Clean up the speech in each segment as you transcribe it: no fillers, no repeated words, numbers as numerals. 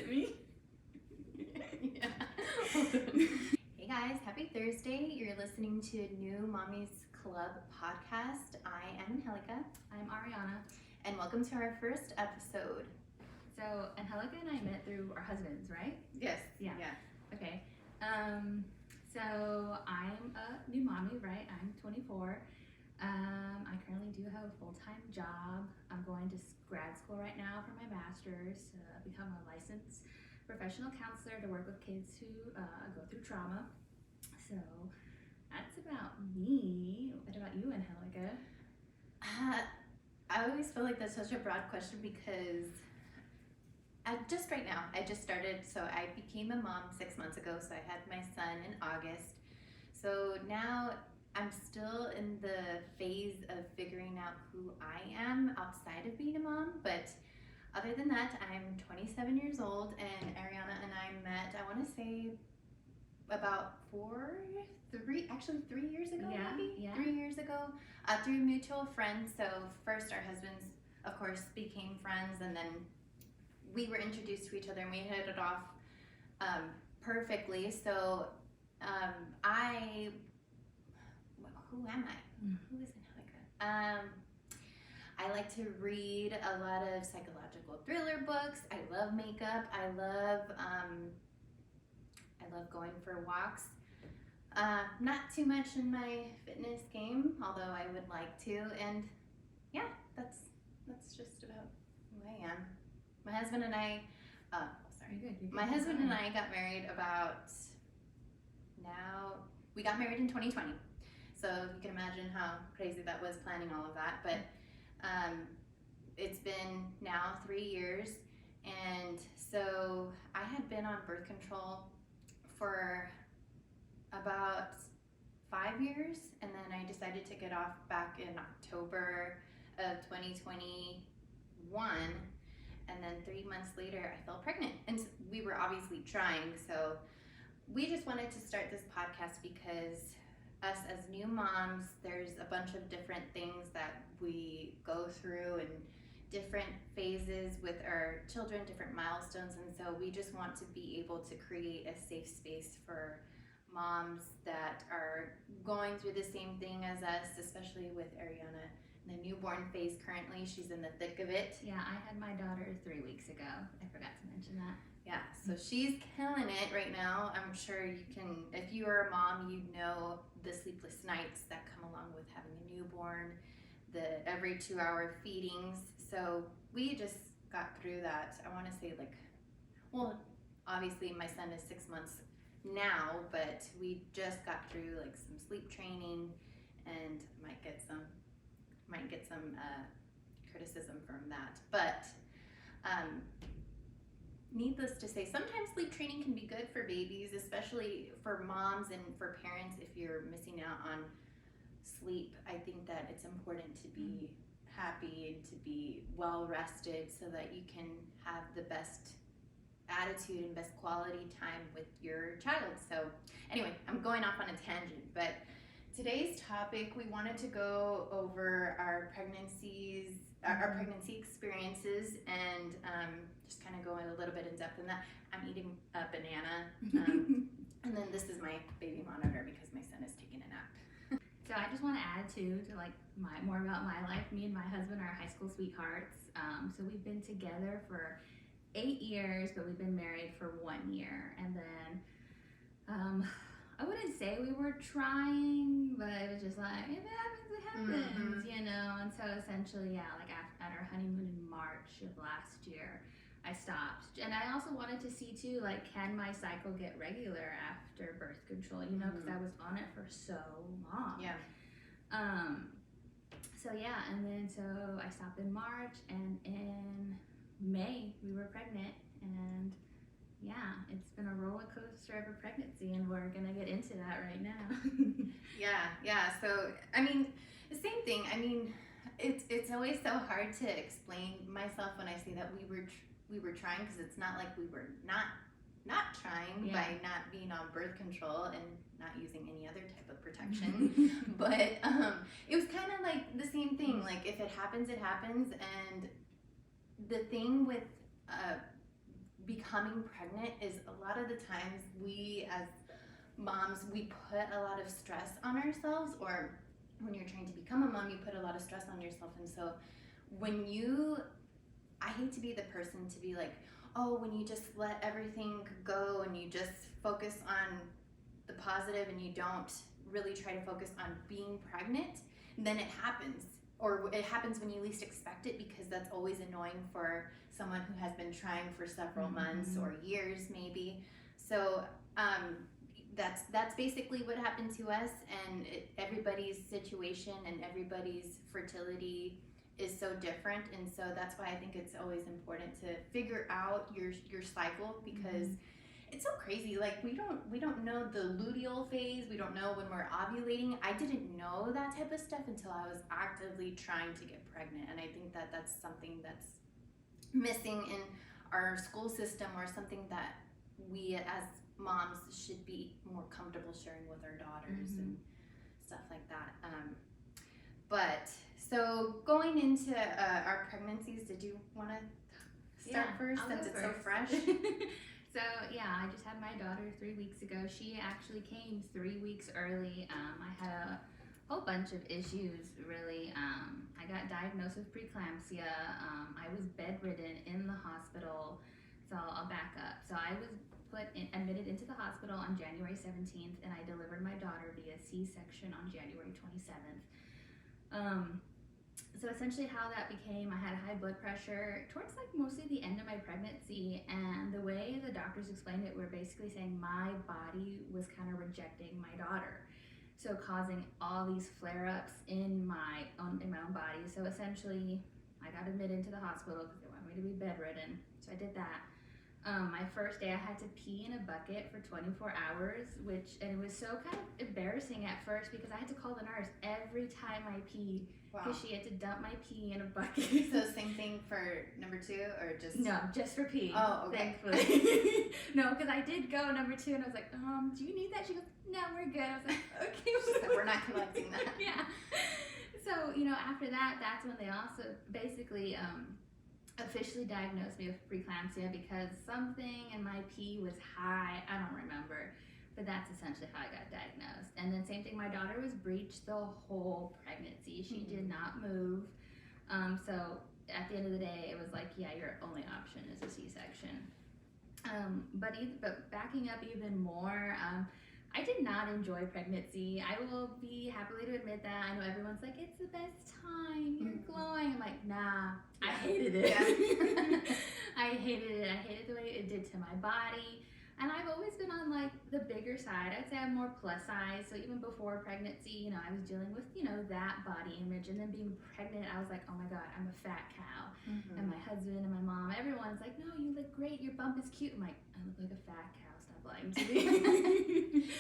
it me? Yeah. Hey guys, happy Thursday. You're listening to New Mommies Club podcast. I am Angelica. I'm Arianna. And welcome to our first episode. So Angelica and I met through our husbands, right? Yes. Yeah. Okay. So I'm a new mommy, right? I'm 24. I currently do have a full-time job. I'm going to grad school right now for my master's to become a licensed professional counselor to work with kids who go through trauma. So that's about me. What about you, Angelica? I always feel like that's such a broad question because just right now, I just started. So I became a mom 6 months ago. So I had my son in August. So now I'm still in the phase of figuring out who I am outside of being a mom. But other than that, I'm 27 years old, and Arianna and I met, I want to say, about 3 years ago, maybe? Yeah. 3 years ago, through mutual friends. So first our husbands, of course, became friends, and then we were introduced to each other, and we hit it off perfectly. So who am I? Who is Angelica? I like to read a lot of psychological thriller books. I love makeup. I love going for walks. Not too much in my fitness game, although I would like to. And yeah, that's just about who I am. My husband and I, You're good. my husband and I got married we got married in 2020. So you can imagine how crazy that was planning all of that. But it's been now 3 years. And so I had been on birth control for about 5 years. And then I decided to get off back in October of 2021. And then 3 months later, I fell pregnant. And we were obviously trying. So we just wanted to start this podcast because us as new moms, there's a bunch of different things that we go through and different phases with our children, different milestones. And so we just want to be able to create a safe space for moms that are going through the same thing as us, especially with Arianna in the newborn phase currently. She's in the thick of it. Yeah, I had my daughter 3 weeks ago. I forgot to mention that. Yeah, so she's killing it right now. I'm sure you can, if you are a mom, you know the sleepless nights that come along with having a newborn, the every 2-hour feedings. So we just got through that. I want to say obviously my son is 6 months now, but we just got through like some sleep training and might get some criticism from that. But needless to say, sometimes sleep training can be good for babies, especially for moms and for parents. If you're missing out on sleep, I think that it's important to be happy and to be well rested so that you can have the best attitude and best quality time with your child. So anyway, I'm going off on a tangent, but today's topic, we wanted to go over our pregnancy experiences, and just kind of go a little bit in depth in that. I'm eating a banana, and then this is my baby monitor because my son is taking a nap. So I just want to add to more about my life. Me and my husband are high school sweethearts. So we've been together for 8 years, but we've been married for 1 year. And then I wouldn't say we were trying, but it was just like, if it happens, it happens, you know? And so essentially, like at our honeymoon in March of last year, I stopped. And I also wanted to see too, like, can my cycle get regular after birth control, you know, because I was on it for so long. Yeah. And then so I stopped in March, and in May we were pregnant, and yeah, it's been a roller coaster of a pregnancy, and we're gonna get into that right now. Yeah. So I mean, the same thing. I mean, it's always so hard to explain myself when I say that we were trying, because it's not like we were not trying by not being on birth control and not using any other type of protection. But it was kind of like the same thing. Like, if it happens, it happens. And the thing with becoming pregnant is a lot of the times we as moms, we put a lot of stress on ourselves, or when you're trying to become a mom, you put a lot of stress on yourself. And so when I hate to be the person to be like, oh, when you just let everything go and you just focus on the positive and you don't really try to focus on being pregnant, then it happens. Or it happens when you least expect it, because that's always annoying for someone who has been trying for several months or years maybe. So that's basically what happened to us, and everybody's situation and everybody's fertility is so different, and so that's why I think it's always important to figure out your cycle, because it's so crazy. Like we don't know the luteal phase. We don't know when we're ovulating. I didn't know that type of stuff until I was actively trying to get pregnant, and I think that that's something that's missing in our school system, or something that we as moms should be more comfortable sharing with our daughters and stuff like that. But so going into our pregnancies, did you want to start first, since it's so fresh? So yeah, I just had my daughter 3 weeks ago. She actually came 3 weeks early. I had a whole bunch of issues, really. I got diagnosed with preeclampsia. I was bedridden in the hospital. So I'll back up. So I was admitted into the hospital on January 17th, and I delivered my daughter via C-section on January 27th. So essentially how that became, I had high blood pressure towards like mostly the end of my pregnancy, and the way the doctors explained it were basically saying my body was kind of rejecting my daughter, so causing all these flare-ups in my own body. So essentially I got admitted into the hospital because they wanted me to be bedridden, so I did that. My first day I had to pee in a bucket for 24 hours, and it was so kind of embarrassing at first because I had to call the nurse every time I peed, because she had to dump my pee in a bucket. So same thing for number 2, or just? No, just for pee. Oh, okay. Thankfully. No, because I did go number 2, and I was like, do you need that? She goes, no, we're good. I was like, okay. She said, we're not collecting that. Yeah. So, after that, that's when they also basically officially diagnosed me with preeclampsia, because something in my pee was high. I don't remember, but that's essentially how I got diagnosed. And then same thing, my daughter was breached the whole pregnancy. She did not move. So at the end of the day, it was like, yeah, your only option is a C-section. But backing up even more, I did not enjoy pregnancy. I will be happily to admit that. I know everyone's like, it's the best time, you're glowing. I'm like, nah, I hated it. Yeah. I hated it. I hated the way it did to my body. And I've always been on like the bigger side. I'd say I'm more plus size. So even before pregnancy, I was dealing with, that body image. And then being pregnant, I was like, oh my God, I'm a fat cow. And my husband and my mom, everyone's like, no, you look great. Your bump is cute. I'm like, I look like a fat cow. Stop lying to me.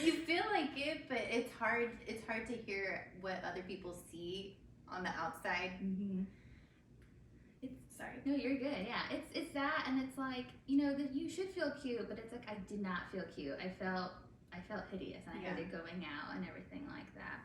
You feel like it, but it's hard to hear what other people see on the outside. Sorry. No, you're good. Yeah, it's that, and it's like, that you should feel cute, but it's like I did not feel cute. I felt hideous, and I hated going out and everything like that.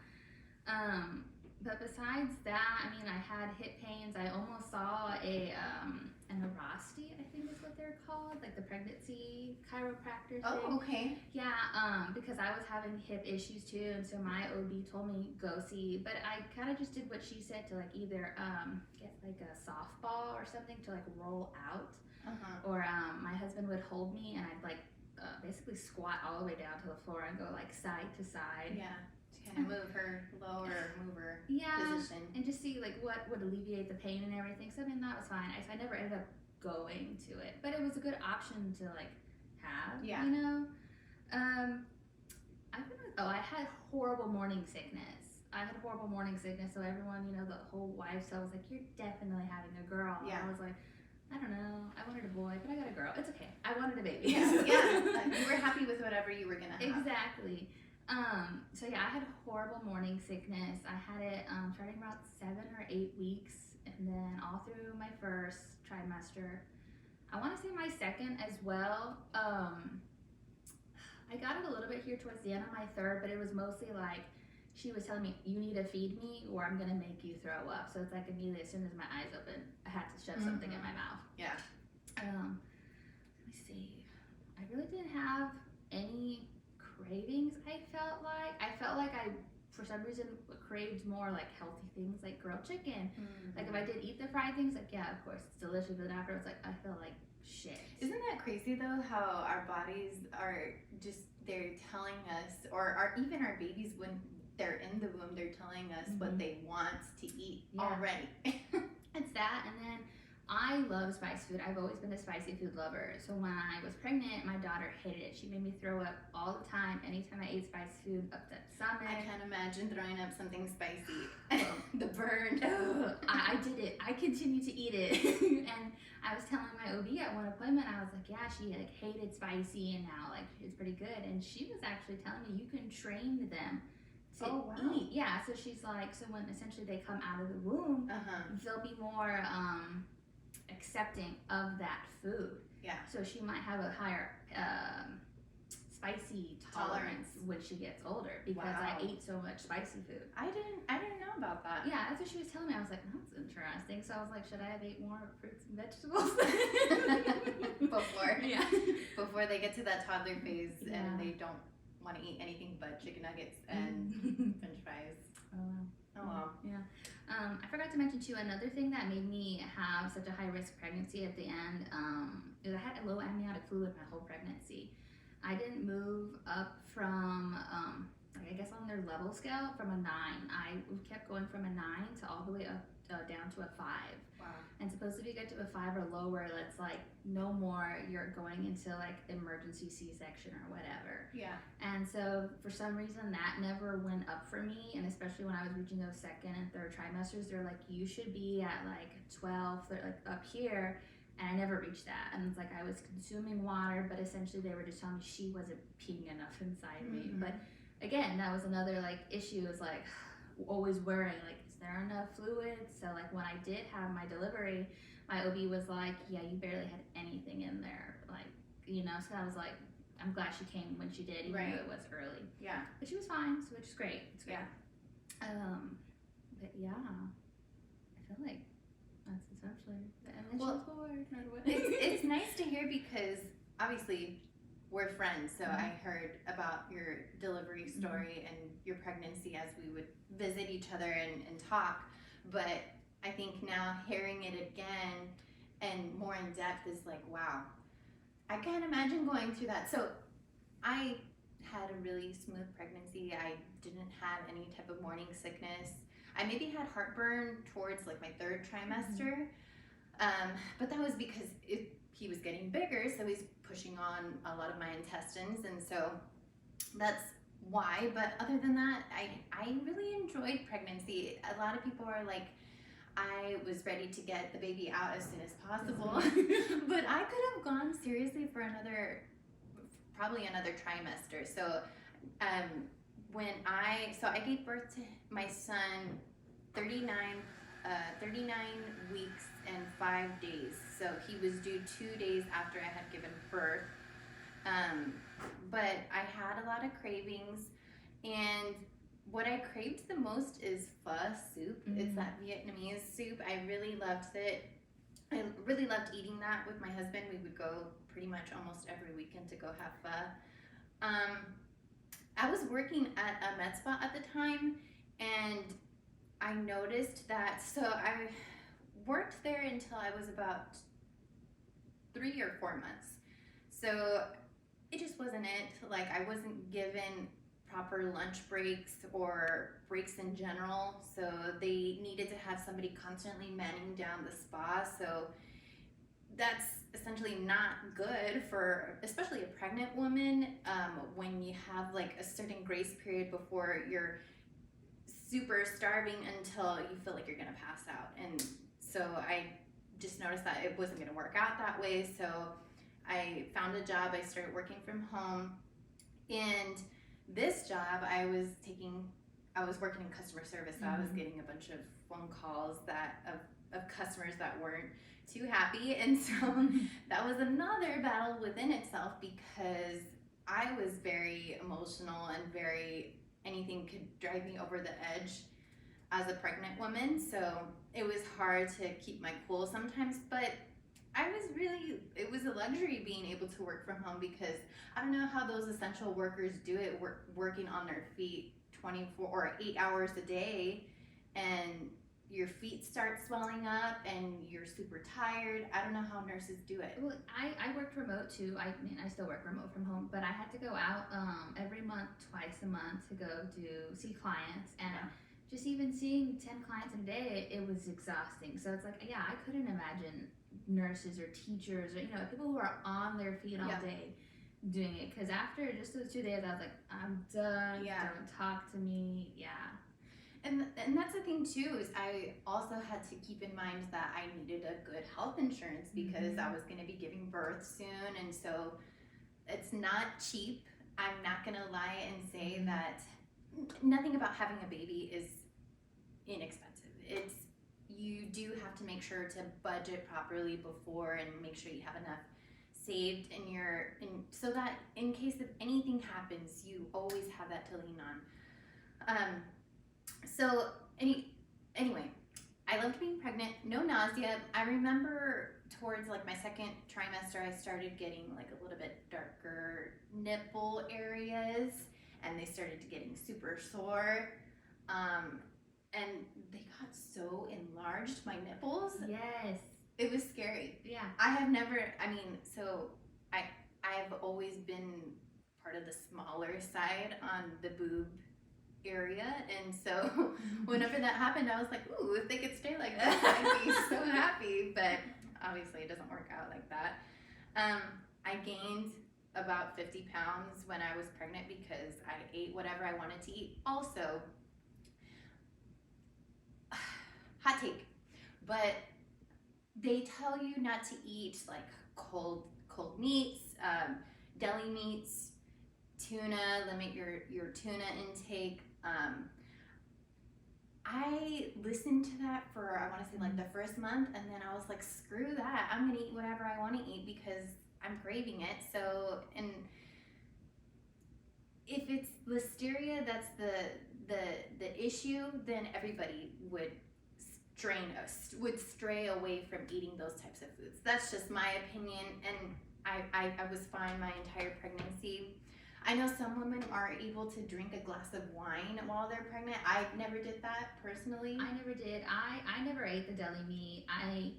But besides that, I had hip pains. I almost saw an urology, I think is what they're called, like the pregnancy chiropractor thing. Oh, okay. Yeah, because I was having hip issues too, and so my OB told me go see, but I kind of just did what she said, to like either get like a softball or something to like roll out, or my husband would hold me, and I'd like basically squat all the way down to the floor and go like side to side. Yeah. Kind of move her lower, move her position. And just see like what would alleviate the pain and everything. So that was fine. I never ended up going to it, but it was a good option to like have. Yeah. I had horrible morning sickness. So everyone, the whole wife cell was like, you're definitely having a girl. Yeah. And I was like, I don't know. I wanted a boy, but I got a girl. It's okay. I wanted a baby. Yeah. You were happy with whatever you were gonna have. Exactly. So yeah, I had horrible morning sickness. I had it starting about 7 or 8 weeks, and then all through my first trimester. I want to say my second as well. I got it a little bit here towards the end of my third, but it was mostly like she was telling me, you need to feed me or I'm gonna make you throw up. So it's like immediately as soon as my eyes opened, I had to shove something in my mouth. Yeah. Let me see. I really didn't have any cravings. I felt like I, for some reason, craved more like healthy things like grilled chicken. Mm-hmm. Like if I did eat the fried things, like yeah, of course it's delicious, but afterwards, like I feel like shit. Isn't that crazy though? How our bodies are just, they're telling us, or even our babies when they're in the womb, they're telling us what they want to eat already. It's that, and then I love spicy food. I've always been a spicy food lover. So when I was pregnant, my daughter hated it. She made me throw up all the time. Anytime I ate spicy food, upset stomach. I can't imagine throwing up something spicy. The burn. I did it. I continued to eat it. And I was telling my OB at one appointment, I was like, yeah, she like hated spicy and now like it's pretty good. And she was actually telling me you can train them to eat. Yeah, so she's like, so when essentially they come out of the womb, they'll be more accepting of that food. Yeah. So she might have a higher spicy tolerance when she gets older because I ate so much spicy food. I didn't know about that. Yeah, that's what she was telling me. I was like, that's interesting. So I was like, should I have ate more fruits and vegetables before they get to that toddler phase and they don't want to eat anything but chicken nuggets and French fries. Oh wow. Yeah. I forgot to mention too, another thing that made me have such a high risk pregnancy at the end is I had a low amniotic fluid my whole pregnancy. I didn't move up from, like I guess on their level scale, from a 9. I kept going from a 9 to all the way up down to a 5. Wow. And supposed to be get to a 5 or lower, that's like no more, you're going into like emergency C-section or whatever. Yeah. And so for some reason that never went up for me, and especially when I was reaching those second and third trimesters, they're like, you should be at like 12, like up here. And I never reached that. And it's like I was consuming water, but essentially they were just telling me she wasn't peeing enough inside me. But again, that was another like issue, is like always worrying, like, is there enough fluid? So like when I did have my delivery, my OB was like, yeah, you barely had anything in there. Like, you know, so I was like, I'm glad she came when she did, even though it was early. Yeah. But she was fine, so which is great. It's great. Yeah. But yeah, I feel like that's essentially the initial board. It's nice to hear because obviously we're friends, so I heard about your delivery story and your pregnancy as we would visit each other and talk, but I think now hearing it again and more in depth is like, wow, I can't imagine going through that. So I had a really smooth pregnancy. I didn't have any type of morning sickness. I maybe had heartburn towards like my 3rd trimester, but that was because he was getting bigger, so he's pushing on a lot of my intestines, and so that's why. But other than that, I really enjoyed pregnancy. A lot of people are like, I was ready to get the baby out as soon as possible, but I could have gone seriously for probably another trimester. So I gave birth to my son 39 weeks and 5 days. So he was due 2 days after I had given birth. But I had a lot of cravings, and what I craved the most is pho soup. It's that Vietnamese soup. I really loved it. I really loved eating that with my husband. We would go pretty much almost every weekend to go have pho. I was working at a med spa at the time, and I noticed that, so I worked there until I was about 3 or 4 months. So it just wasn't it. Like, I wasn't given proper lunch breaks or breaks in general. So they needed to have somebody constantly manning down the spa. So that's essentially not good for, especially a pregnant woman, when you have like a certain grace period before you're super starving until you feel like you're gonna pass out. And so I just noticed that it wasn't gonna work out that way. So I found a job. I started working from home, and this job I was working in customer service. So I was getting a bunch of phone calls of customers that weren't too happy, and so that was another battle within itself, because I was very emotional and anything could drive me over the edge as a pregnant woman. So it was hard to keep my cool sometimes, but it was was a luxury being able to work from home, because I don't know how those essential workers do it, working on their feet 24 or 8 hours a day, and your feet start swelling up and you're super tired. I don't know how nurses do it. Well, I worked remote too. I mean, I still work remote from home, but I had to go out every month, twice a month, to go see clients, and just even seeing 10 clients in a day, it was exhausting. So it's like, yeah, I couldn't imagine nurses or teachers or, you know, people who are on their feet all day doing it. Because after just those 2 days, I was like, I'm done. Yeah. Don't talk to me. Yeah. And that's the thing too, is I also had to keep in mind that I needed a good health insurance, because I was going to be giving birth soon, and so it's not cheap. I'm not going to lie and say that nothing about having a baby is inexpensive. You do have to make sure to budget properly before, and make sure you have enough saved so that in case of anything happens, you always have that to lean on. So anyway, I loved being pregnant. No nausea. I remember towards like my second trimester, I started getting like a little bit darker nipple areas, and they started getting super sore. And they got so enlarged, my nipples. Yes. It was scary. Yeah. I've always been part of the smaller side on the boob area, and so whenever that happened, I was like, ooh, if they could stay like that, I'd be so happy. But obviously it doesn't work out like that. I gained about 50 pounds when I was pregnant because I ate whatever I wanted to eat. Also, hot take, but they tell you not to eat like cold meats, deli meats, tuna, limit your tuna intake. I listened to that for, I want to say like the first month, and then I was like, screw that, I'm gonna eat whatever I want to eat because I'm craving it. So, and if it's listeria that's the issue, then everybody would stray away from eating those types of foods. That's just my opinion, and I was fine my entire pregnancy. I know some women are able to drink a glass of wine while they're pregnant. I never did that personally. I never did. I never ate the deli meat. I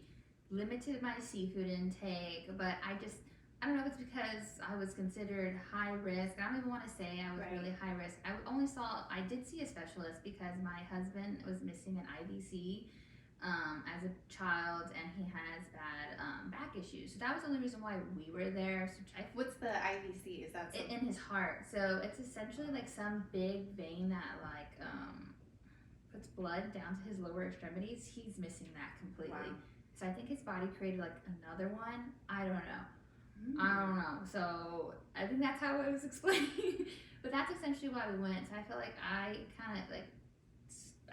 limited my seafood intake, but I don't know if it's because I was considered high risk. I don't even want to say I was really high risk. I did see a specialist because my husband was missing an IVC as a child, and he has bad back issues. So that was the only reason why we were there. So what's the IVC? Is that in his heart? So it's essentially like some big vein that like puts blood down to his lower extremities. He's missing that completely. Wow. So I think his body created like another one. I don't know. So I think that's how it was explained. But that's essentially why we went. So I felt like I kind of like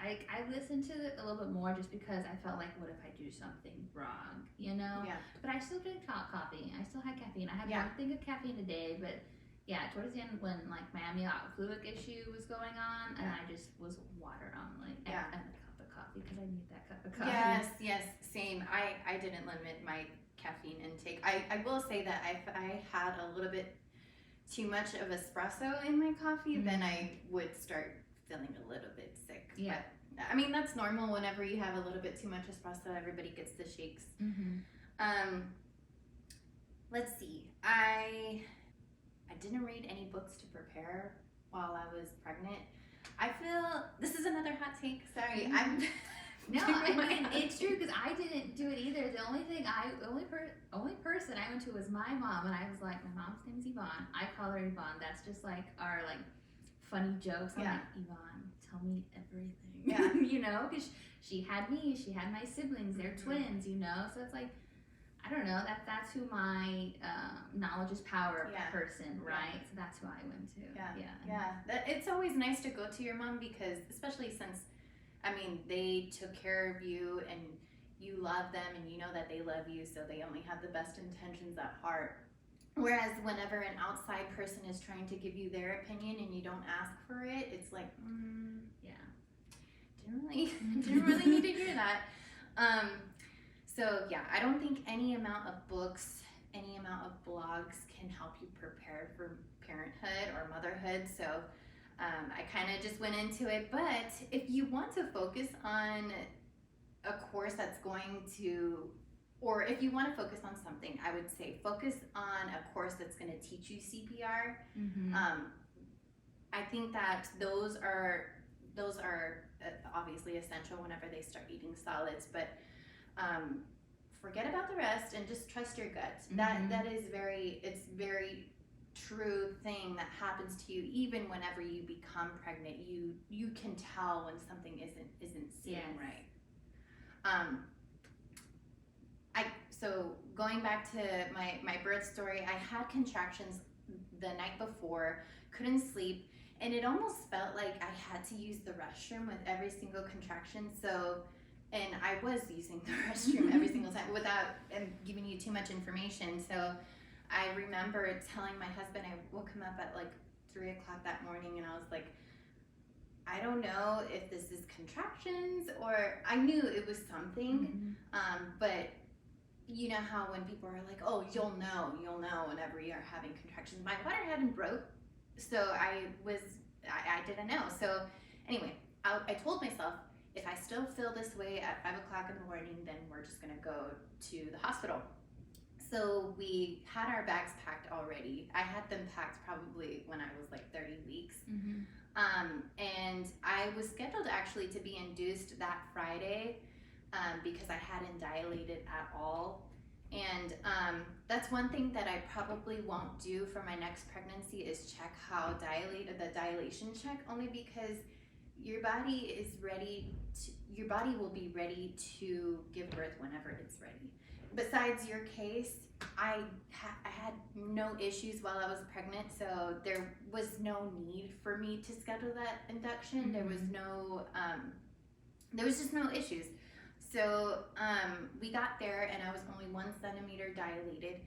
I listened to it a little bit more just because I felt like, what if I do something wrong, you know? Yeah. But I still drink coffee. I still had caffeine. I had one thing of caffeine a day, but yeah, towards the end when like my amniotic fluid issue was going on, and I just was water only and a cup of coffee because I need that cup of coffee. Yes, same. I didn't limit my caffeine intake. I will say that if I had a little bit too much of espresso in my coffee, then I would start feeling a little bit sick. Yeah. But, I mean, that's normal. Whenever you have a little bit too much espresso, everybody gets the shakes. Let's see. I didn't read any books to prepare while I was pregnant. I feel this is another hot take. Sorry, No, I mean it's true because I didn't do it either. The only person I went to was my mom, and I was like, my mom's name is Yvonne. I call her Yvonne. That's just like our like funny jokes. I'm like, Yvonne, tell me everything. Yeah. You know, because she had me, she had my siblings. They're twins. You know, so it's like, I don't know. That's who my knowledge is power person, right? So that's who I went to. It's always nice to go to your mom because, especially since, I mean, they took care of you and you love them and you know that they love you, so they only have the best intentions at heart. Whereas whenever an outside person is trying to give you their opinion and you don't ask for it, it's like, didn't really need to hear that. So yeah, I don't think any amount of books any amount of blogs can help you prepare for parenthood or motherhood. So I kind of just went into it. But if you want to focus on a course that's going to, or if you want to focus on something, I would say focus on a course that's going to teach you CPR. I think that those are obviously essential whenever they start eating solids, but forget about the rest and just trust your gut. That is it's very true thing that happens to you. Even whenever you become pregnant, you can tell when something isn't sitting right. So going back to my birth story, I had contractions the night before, couldn't sleep, and it almost felt like I had to use the restroom with every single contraction. So, and I was using the restroom every single time without giving you too much information. So I remember telling my husband, I woke him up at like 3 o'clock that morning, and I was like, I don't know if this is contractions, or I knew it was something, but you know how when people are like, oh, you'll know whenever you're having contractions. My water hadn't broke, so I didn't know. So anyway, I told myself, if I still feel this way at 5 o'clock in the morning, then we're just gonna go to the hospital. So we had our bags packed already. I had them packed probably when I was like 30 weeks. And I was scheduled actually to be induced that Friday because I hadn't dilated at all. And that's one thing that I probably won't do for my next pregnancy is check how dilated, the dilation check, only because your body will be ready to give birth whenever it's ready. Besides your case, I had no issues while I was pregnant, so there was no need for me to schedule that induction. There was just no issues. So we got there, and I was only 1 centimeter dilated.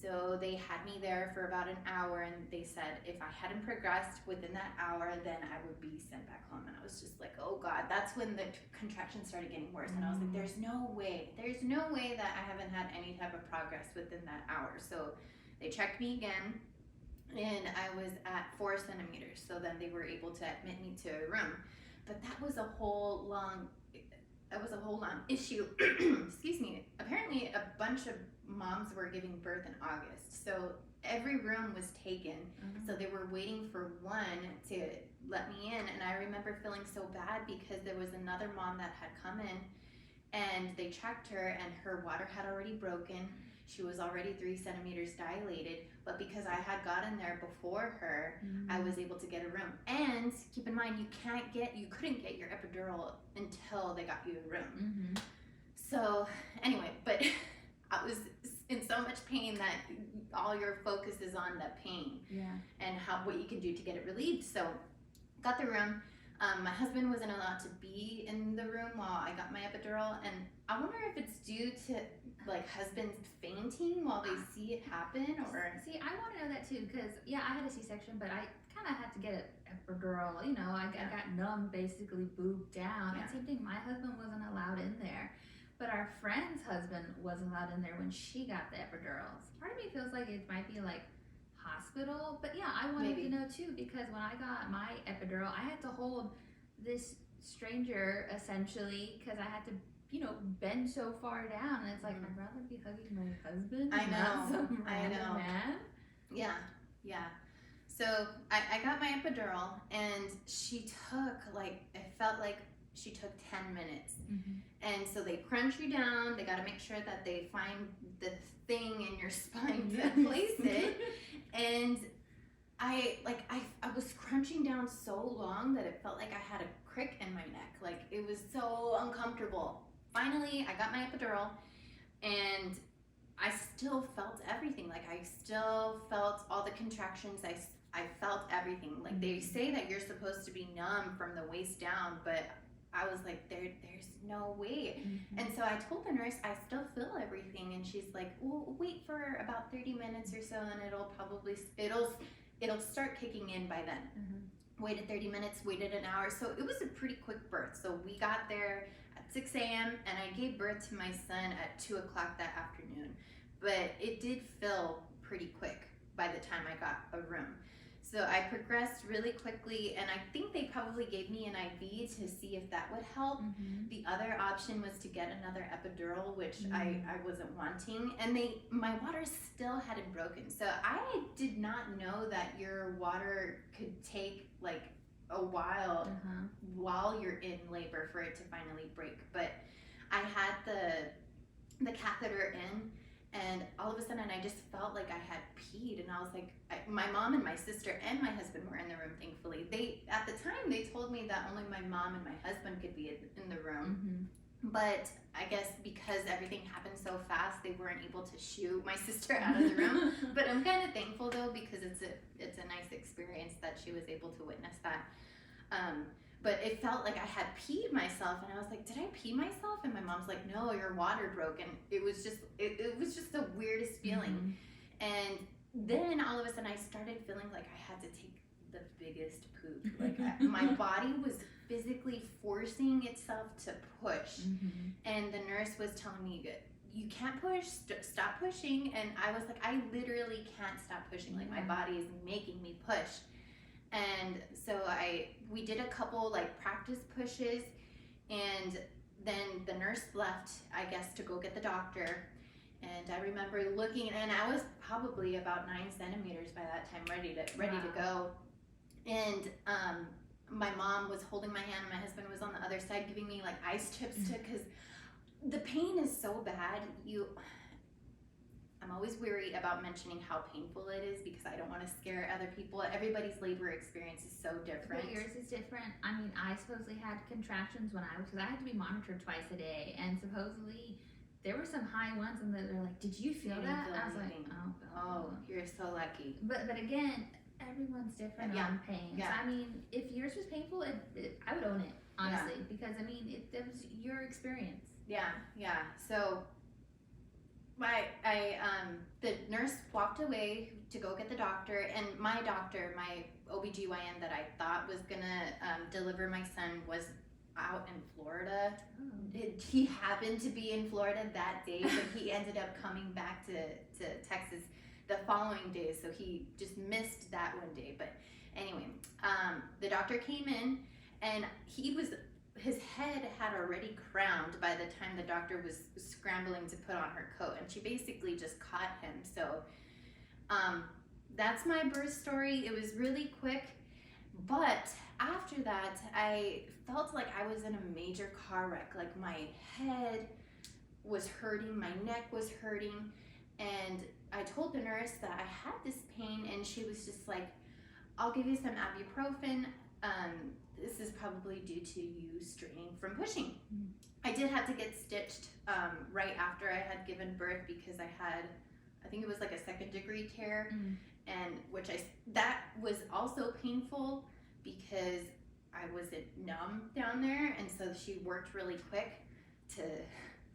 So they had me there for about an hour, and they said if I hadn't progressed within that hour, then I would be sent back home. And I was just like, oh God, that's when the contractions started getting worse. And I was like, there's no way that I haven't had any type of progress within that hour. So they checked me again, and I was at 4 centimeters. So then they were able to admit me to a room. But that was a whole long issue. Excuse me. Apparently a bunch of moms were giving birth in August, so every room was taken. So they were waiting for one to let me in, and I remember feeling so bad because there was another mom that had come in, and they checked her, and her water had already broken. She was already 3 centimeters dilated, but because I had gotten there before her, I was able to get a room. And keep in mind, you couldn't get your epidural until they got you a room. So anyway, but I was in so much pain that all your focus is on the pain and what you can do to get it relieved. So got the room. My husband wasn't allowed to be in the room while I got my epidural, and I wonder if it's due to like husbands fainting while they see it happen, or see, I want to know that too, because I had a C-section, but I kind of had to get an epidural. You know, I got numb, basically boobed down. And same thing, my husband wasn't allowed in there, but our friend's husband was allowed in there when she got the epidurals. Part of me feels like it might be like hospital, but I wanted to know too, because when I got my epidural, I had to hold this stranger essentially because I had to bend so far down, and it's like I'd rather be hugging my husband not some random man. So I got my epidural, and she took it felt like she took 10 minutes. And so they crunch you down, they got to make sure that they find the thing in your spine to place it. And I was crunching down so long that it felt like I had a crick in my neck. Like, it was so uncomfortable. Finally, I got my epidural, and I still felt everything. Like, I still felt all the contractions. I felt everything. Like, they say that you're supposed to be numb from the waist down, but I was like, there's no way. And so I told the nurse, I still feel everything. And she's like, well, wait for about 30 minutes or so, and it'll start kicking in by then. Waited 30 minutes, waited an hour. So it was a pretty quick birth. So we got there at 6 a.m. and I gave birth to my son at 2 o'clock that afternoon. but it did fill pretty quick by the time I got a room. So I progressed really quickly, and I think they probably gave me an IV to see if that would help. The other option was to get another epidural, which I wasn't wanting, and my water still hadn't broken. So I did not know that your water could take like a while while you're in labor for it to finally break. But I had the catheter in, and all of a sudden I just felt like I had peed, and I was like, my mom and my sister and my husband were in the room, thankfully. At the time they told me that only my mom and my husband could be in the room. But I guess because everything happened so fast, they weren't able to shoo my sister out of the room. But I'm kind of thankful though, because it's a nice experience that she was able to witness that. But it felt like I had peed myself, and I was like, did I pee myself? And my mom's like, no, your water broke. And it was just the weirdest feeling. And then all of a sudden I started feeling like I had to take the biggest poop. Like my body was physically forcing itself to push. And the nurse was telling me, you can't push, stop pushing. And I was like, I literally can't stop pushing. Like my body is making me push. And so we did a couple like practice pushes, and then the nurse left, I guess, to go get the doctor. And I remember looking, and I was probably about 9 centimeters by that time, ready to go. And my mom was holding my hand, and my husband was on the other side giving me like ice chips because the pain is so bad. I'm always weary about mentioning how painful it is because I don't want to scare other people. Everybody's labor experience is so different. But yours is different. I mean, I supposedly had contractions when because I had to be monitored twice a day, and supposedly there were some high ones, and they're like, "Did you feel that?" I was like, "Oh, you're so lucky." But again, everyone's different on pain. Yeah. So, I mean, if yours was painful, I would own it honestly because I mean, it was your experience. Yeah. So. The nurse walked away to go get the doctor, and my doctor, my OBGYN that I thought was gonna deliver my son, was out in Florida. He happened to be in Florida that day, but he ended up coming back to Texas the following day, so he just missed that one day. But anyway, the doctor came in, and his head had already crowned by the time the doctor was scrambling to put on her coat, and she basically just caught him. So that's my birth story. It was really quick, but after that I felt like I was in a major car wreck. Like my head was hurting, my neck was hurting, and I told the nurse that I had this pain, and she was just like, I'll give you some ibuprofen. This is probably due to you straining from pushing. I did have to get stitched right after I had given birth because I think it was like a 2nd-degree tear, and that was also painful because I wasn't numb down there, and so she worked really quick to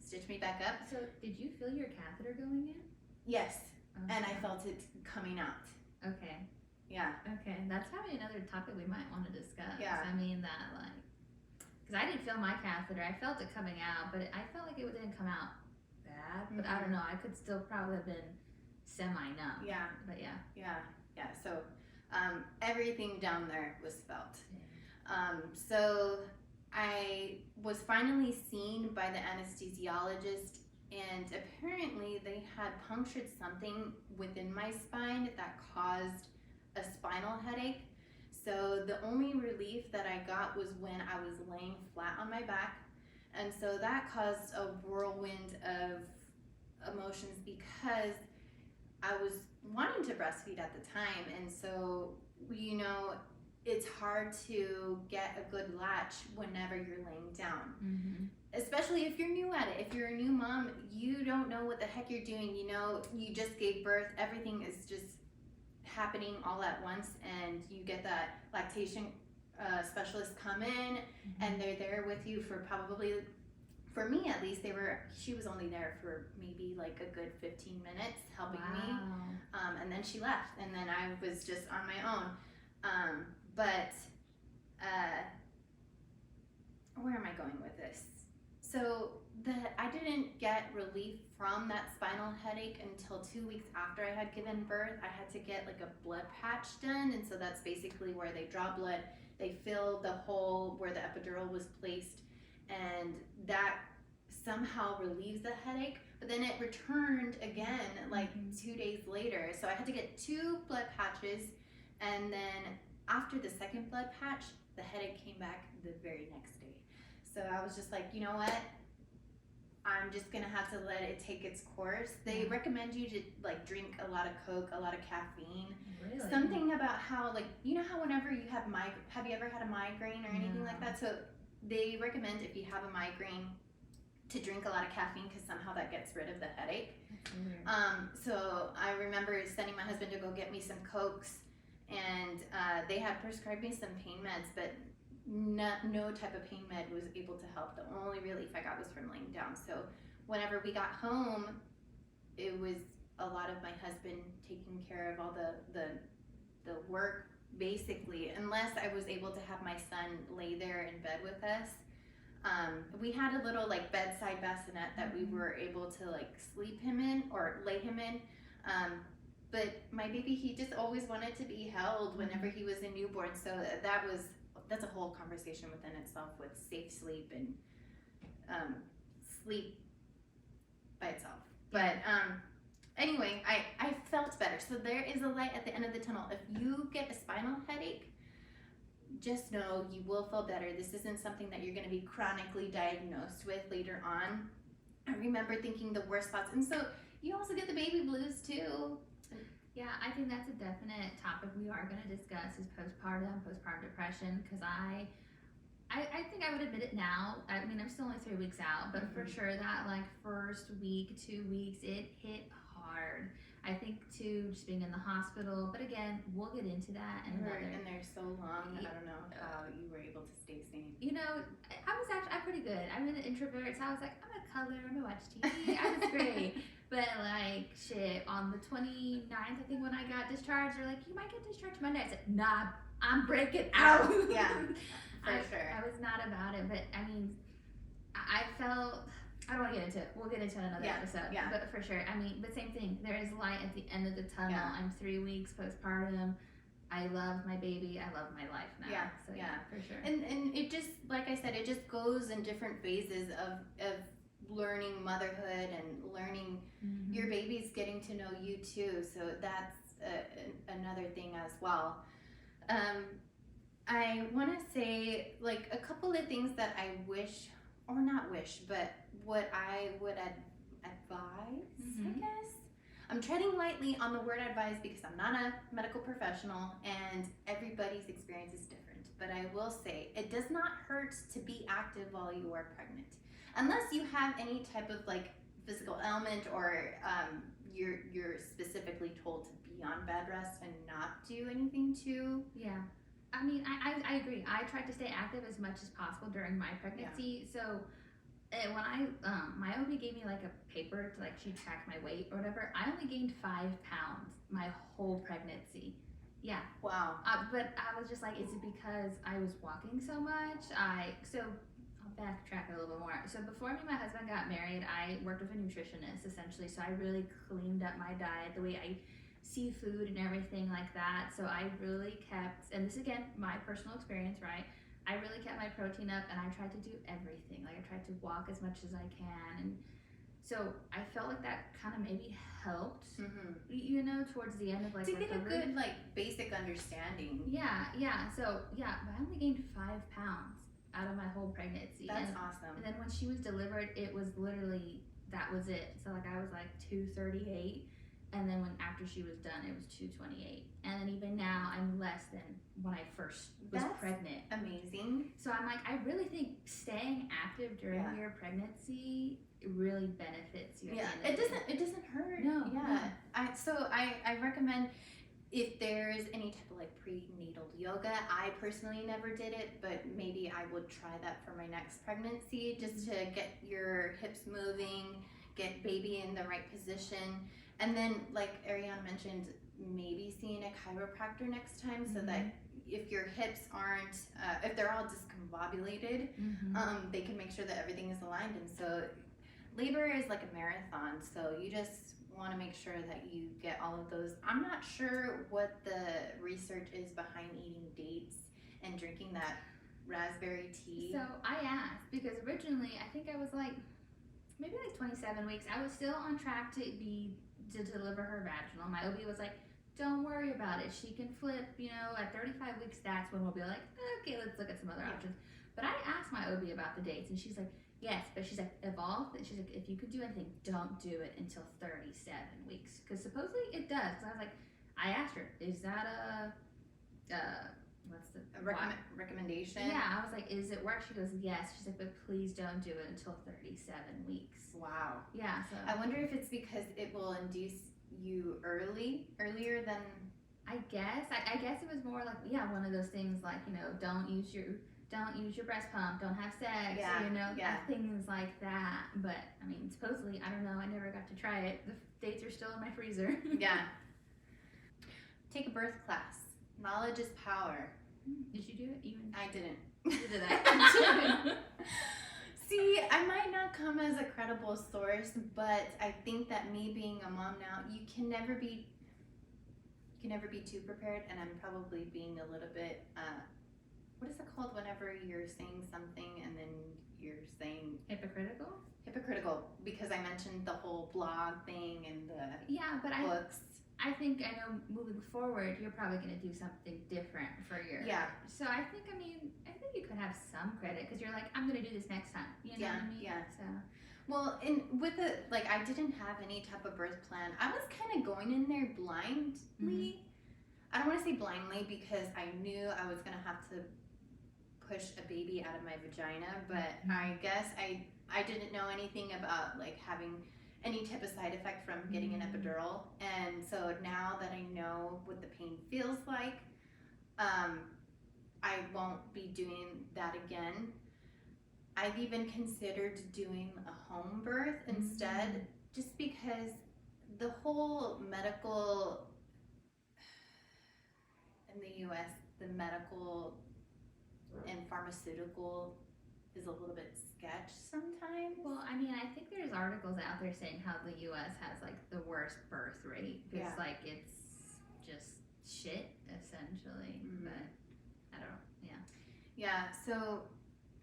stitch me back up. So did you feel your catheter going in? Yes, and I felt it coming out. Okay. Yeah. Okay, that's probably another topic we might want to discuss. Yeah. I mean that because I didn't feel my catheter. I felt it coming out, but I felt like it didn't come out bad. But I don't know. I could still probably have been semi-numb. Yeah. But yeah. Yeah. So everything down there was felt. So I was finally seen by the anesthesiologist, and apparently they had punctured something within my spine that caused a spinal headache. So the only relief that I got was when I was laying flat on my back, and so that caused a whirlwind of emotions because I was wanting to breastfeed at the time, and so it's hard to get a good latch whenever you're laying down, especially if you're new at it. If you're a new mom, you don't know what the heck you're doing. You just gave birth, everything is just happening all at once, and you get that lactation specialist come in, and they're there with you for probably, for me at least, she was only there for maybe like a good 15 minutes helping me, and then she left, and then I was just on my own. But where am I going with this? So I didn't get relief from from that spinal headache until 2 weeks after I had given birth. I had to get like a blood patch done, and so that's basically where they draw blood, they fill the hole where the epidural was placed, and that somehow relieves the headache. But then it returned again like 2 days later, so I had to get 2 blood patches, and then after the second blood patch, the headache came back the very next day. So I was just like, you know what? I'm just gonna have to let it take its course. They recommend you to like drink a lot of Coke, a lot of caffeine. Really? Something about how, like, you know how whenever you have have you ever had a migraine or anything like that? So they recommend if you have a migraine to drink a lot of caffeine because somehow that gets rid of the headache. So I remember sending my husband to go get me some Cokes, and they had prescribed me some pain meds, but no type of pain med was able to help. The only relief I got was from laying down. So whenever we got home, it was a lot of my husband taking care of all the work, basically, unless I was able to have my son lay there in bed with us. We had a little like bedside bassinet that we were able to like sleep him in or lay him in. But my baby, he just always wanted to be held whenever he was a newborn. So that's a whole conversation within itself with safe sleep and sleep by itself. But anyway, I felt better. So there is a light at the end of the tunnel. If you get a spinal headache, just know you will feel better. This isn't something that you're going to be chronically diagnosed with later on. I remember thinking the worst thoughts. And so you also get the baby blues too. Yeah, I think that's a definite topic we are going to discuss is postpartum depression, because I think I would admit it now. I mean, I'm still only 3 weeks out, but for sure that like first week, 2 weeks, it hit hard. I think too, just being in the hospital, but again, we'll get into that. And they're so long. I don't know how you were able to stay sane. You know, I'm pretty good. I'm an introvert, so I was like, I'm gonna color, I'm gonna watch TV. I was great. But like shit, on the 29th, I think when I got discharged, they're like, you might get discharged Monday. I said, nah, I'm breaking out. Yeah, for sure. I was not about it, but I mean, I felt, I don't want to get into it. We'll get into it another episode. Yeah. But for sure, I mean, but same thing. There is light at the end of the tunnel. Yeah. I'm 3 weeks postpartum. I love my baby. I love my life now. Yeah. So yeah, for sure. And it just, like I said, it just goes in different phases of learning motherhood and learning your baby's getting to know you too. So that's another thing as well. I want to say like a couple of things that I wish, or not wish, but what I would advise, I guess. I'm treading lightly on the word advise because I'm not a medical professional and everybody's experience is different. But I will say it does not hurt to be active while you are pregnant. Unless you have any type of like physical ailment or you're specifically told to be on bed rest and not do anything too. Yeah. I mean, I agree. I tried to stay active as much as possible during my pregnancy. Yeah. So when my OB gave me like a paper to like she tracked my weight or whatever, I only gained 5 pounds my whole pregnancy. Yeah. Wow. But I was just like, is it because I was walking so much? So I'll backtrack a little bit more. So before me and my husband got married, I worked with a nutritionist essentially. So I really cleaned up my diet, the way I see food and everything like that. So I really kept, and this again, my personal experience, right? I really kept my protein up and I tried to do everything. Like I tried to walk as much as I can. And so I felt like that kind of maybe helped, you know, towards the end of like to get a good like basic understanding. Yeah. So yeah, but I only gained 5 pounds out of my whole pregnancy. That's awesome. And then when she was delivered, it was literally, that was it. So like I was like 238. And then after she was done, it was 228. And then even now, I'm less than when I first was pregnant. Amazing. So I'm like, I really think staying active during your pregnancy really benefits you. Yeah, it doesn't hurt. No. Yeah. No. I recommend if there's any type of like prenatal yoga. I personally never did it, but maybe I would try that for my next pregnancy, just to get your hips moving, get baby in the right position. And then, like Arianna mentioned, maybe seeing a chiropractor next time so that if your hips aren't, if they're all discombobulated, they can make sure that everything is aligned. And so labor is like a marathon, so you just want to make sure that you get all of those. I'm not sure what the research is behind eating dates and drinking that raspberry tea. So I asked because originally I think I was like maybe like 27 weeks. I was still on track to deliver her vaginal. My OB was like, don't worry about it. She can flip, at 35 weeks, that's when we'll be like, okay, let's look at some other options. But I asked my OB about the dates, and she's like, yes, but she's like, evolve. She's like, if you could do anything, don't do it until 37 weeks. Because supposedly it does. So I was like, I asked her, is that recommendation? Yeah, I was like, is it work? She goes, yes. She's like, but please don't do it until 37 weeks. Wow. Yeah, so. I wonder if it's because it will induce you earlier than. I guess it was more like, one of those things like, don't use your breast pump, don't have sex, things like that. But I mean, supposedly, I don't know, I never got to try it. The dates are still in my freezer. Yeah. Take a birth class. Knowledge is power. Did you do it? I didn't. Did I? See, I might not come as a credible source, but I think that me being a mom now, you can never be too prepared, and I'm probably being a little bit, what is it called whenever you're saying something and then you're saying... Hypocritical? Hypocritical, because I mentioned the whole blog thing and the books. I think I know moving forward, you're probably going to do something different for your... Yeah. So I think you could have some credit because you're like, I'm going to do this next time. You know what I mean? Yeah. So... Well, and with I didn't have any type of birth plan. I was kind of going in there blindly. Mm-hmm. I don't want to say blindly because I knew I was going to have to push a baby out of my vagina, but I guess I didn't know anything about having any type of side effect from getting an epidural. And so now that I know what the pain feels like, I won't be doing that again. I've even considered doing a home birth instead, just because the whole medical, in the US, the medical and pharmaceutical is a little bit sketch sometimes. Well, I mean, I think there's articles out there saying how the US has the worst birth rate. Because it's just shit, essentially. Mm-hmm. But I don't know, Yeah, so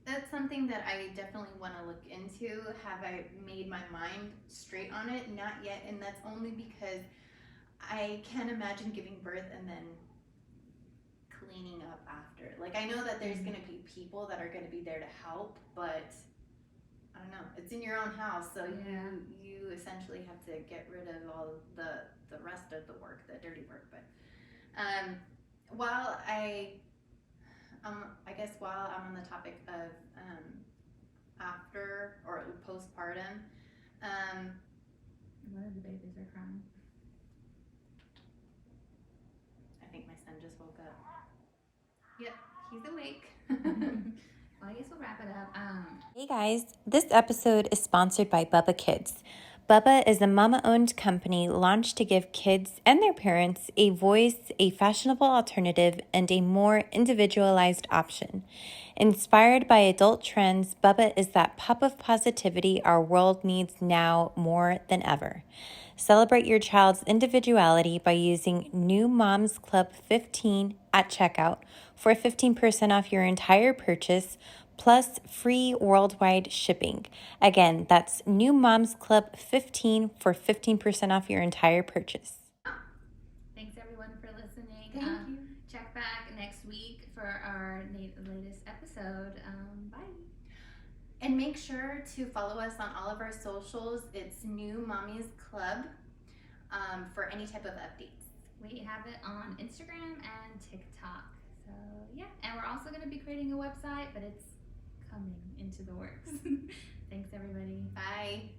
that's something that I definitely want to look into. Have I made my mind straight on it? Not yet, and that's only because I can't imagine giving birth and then cleaning up after. I know that there's going to be people that are going to be there to help, but I don't know. It's in your own house, so you essentially have to get rid of all the rest of the work, the dirty work. But while I'm on the topic of after or postpartum, one of the babies are crying. I think my son just woke up. Yep, he's awake. Well, I guess we'll wrap it up. Hey guys, this episode is sponsored by Bubba Kids. Bubba is a mama-owned company launched to give kids and their parents a voice, a fashionable alternative, and a more individualized option. Inspired by adult trends, Bubba is that pop of positivity our world needs now more than ever. Celebrate your child's individuality by using New Moms Club 15 at checkout for 15% off your entire purchase, plus free worldwide shipping. Again, that's New Moms Club 15 for 15% off your entire purchase. Thanks everyone for listening. Thank you. Check back next week for our latest episode. Bye. And make sure to follow us on all of our socials. It's New Mommies Club for any type of updates. We have it on Instagram and TikTok. So and we're also going to be creating a website, but it's coming into the works. Thanks everybody. Bye.